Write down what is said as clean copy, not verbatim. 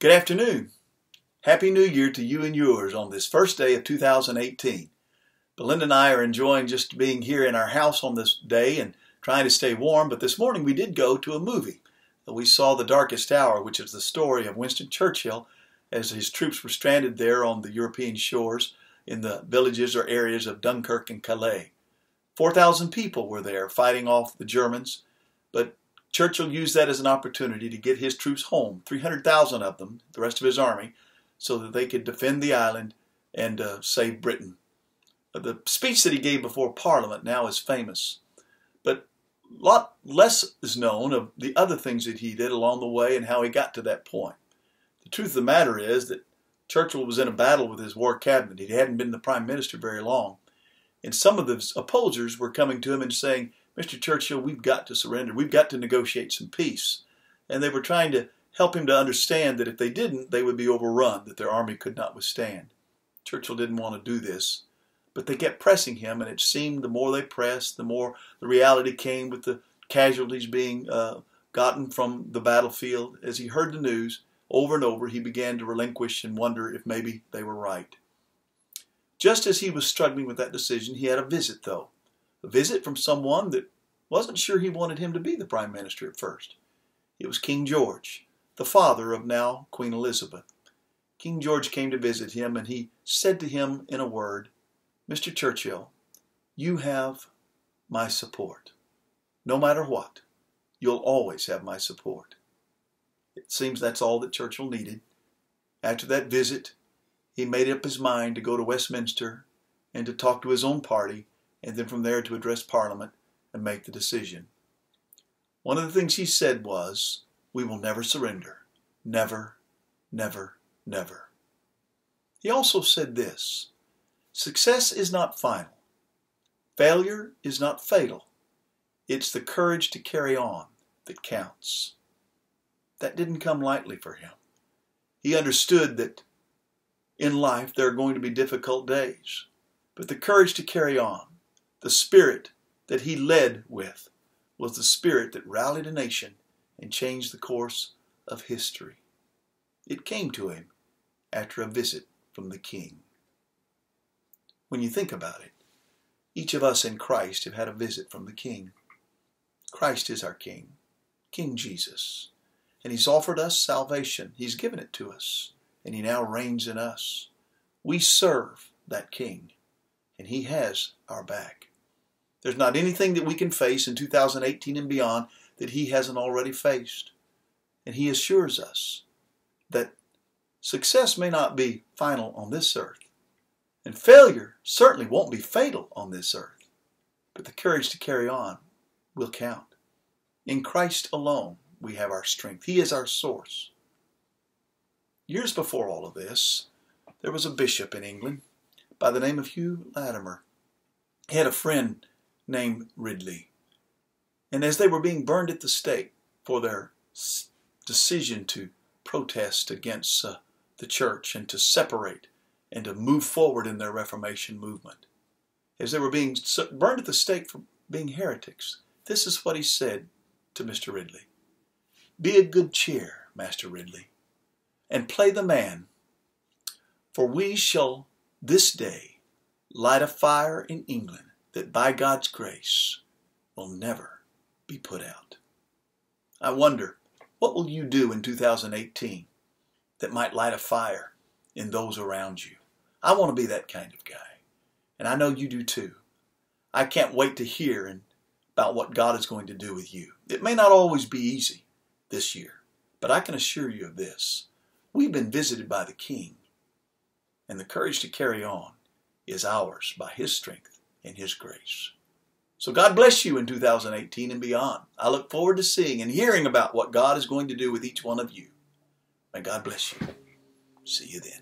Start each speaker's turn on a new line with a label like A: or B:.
A: Good afternoon. Happy New Year to you and yours on this first day of 2018. Belinda and I are enjoying just being here in our house on this day and trying to stay warm, but this morning we did go to a movie. We saw The Darkest Hour, which is the story of Winston Churchill as his troops were stranded there on the European shores in the villages or areas of Dunkirk and Calais. 4,000 people were there fighting off the Germans, but Churchill used that as an opportunity to get his troops home, 300,000 of them, the rest of his army, so that they could defend the island and save Britain. The speech that he gave before Parliament now is famous, but a lot less is known of the other things that he did along the way and how he got to that point. The truth of the matter is that Churchill was in a battle with his war cabinet. He hadn't been the prime minister very long, and some of the opposers were coming to him and saying, "Mr. Churchill, we've got to surrender. We've got to negotiate some peace." And they were trying to help him to understand that if they didn't, they would be overrun, that their army could not withstand. Churchill didn't want to do this, but they kept pressing him, and it seemed the more they pressed, the more the reality came with the casualties being gotten from the battlefield. As he heard the news over and over, he began to relinquish and wonder if maybe they were right. Just as he was struggling with that decision, he had a visit, though. A visit from someone that wasn't sure he wanted him to be the prime minister at first. It was King George, the father of now Queen Elizabeth. King George came to visit him, and he said to him in a word, "Mr. Churchill, you have my support. No matter what, you'll always have my support." It seems that's all that Churchill needed. After that visit, he made up his mind to go to Westminster and to talk to his own party, and then from there to address Parliament and make the decision. One of the things he said was, "We will never surrender. Never, never, never." He also said this, "Success is not final. Failure is not fatal. It's the courage to carry on that counts." That didn't come lightly for him. He understood that in life there are going to be difficult days, but the courage to carry on, the spirit that he led with, was the spirit that rallied a nation and changed the course of history. It came to him after a visit from the King. When you think about it, each of us in Christ have had a visit from the King. Christ is our King, King Jesus, and He's offered us salvation. He's given it to us, and He now reigns in us. We serve that King, and He has our back. There's not anything that we can face in 2018 and beyond that He hasn't already faced. And He assures us that success may not be final on this earth, and failure certainly won't be fatal on this earth, but the courage to carry on will count. In Christ alone we have our strength. He is our source. Years before all of this, there was a bishop in England by the name of Hugh Latimer. He had a friend named Ridley. And as they were being burned at the stake for their decision to protest against the church and to separate and to move forward in their Reformation movement, as they were being burned at the stake for being heretics, this is what he said to Mr. Ridley. "Be of good cheer, Master Ridley, and play the man, for we shall this day light a fire in England that by God's grace will never be put out." I wonder, what will you do in 2018 that might light a fire in those around you? I want to be that kind of guy, and I know you do too. I can't wait to hear about what God is going to do with you. It may not always be easy this year, but I can assure you of this. We've been visited by the King, and the courage to carry on is ours by His strength and His grace. So God bless you in 2018 and beyond. I look forward to seeing and hearing about what God is going to do with each one of you. May God bless you. See you then.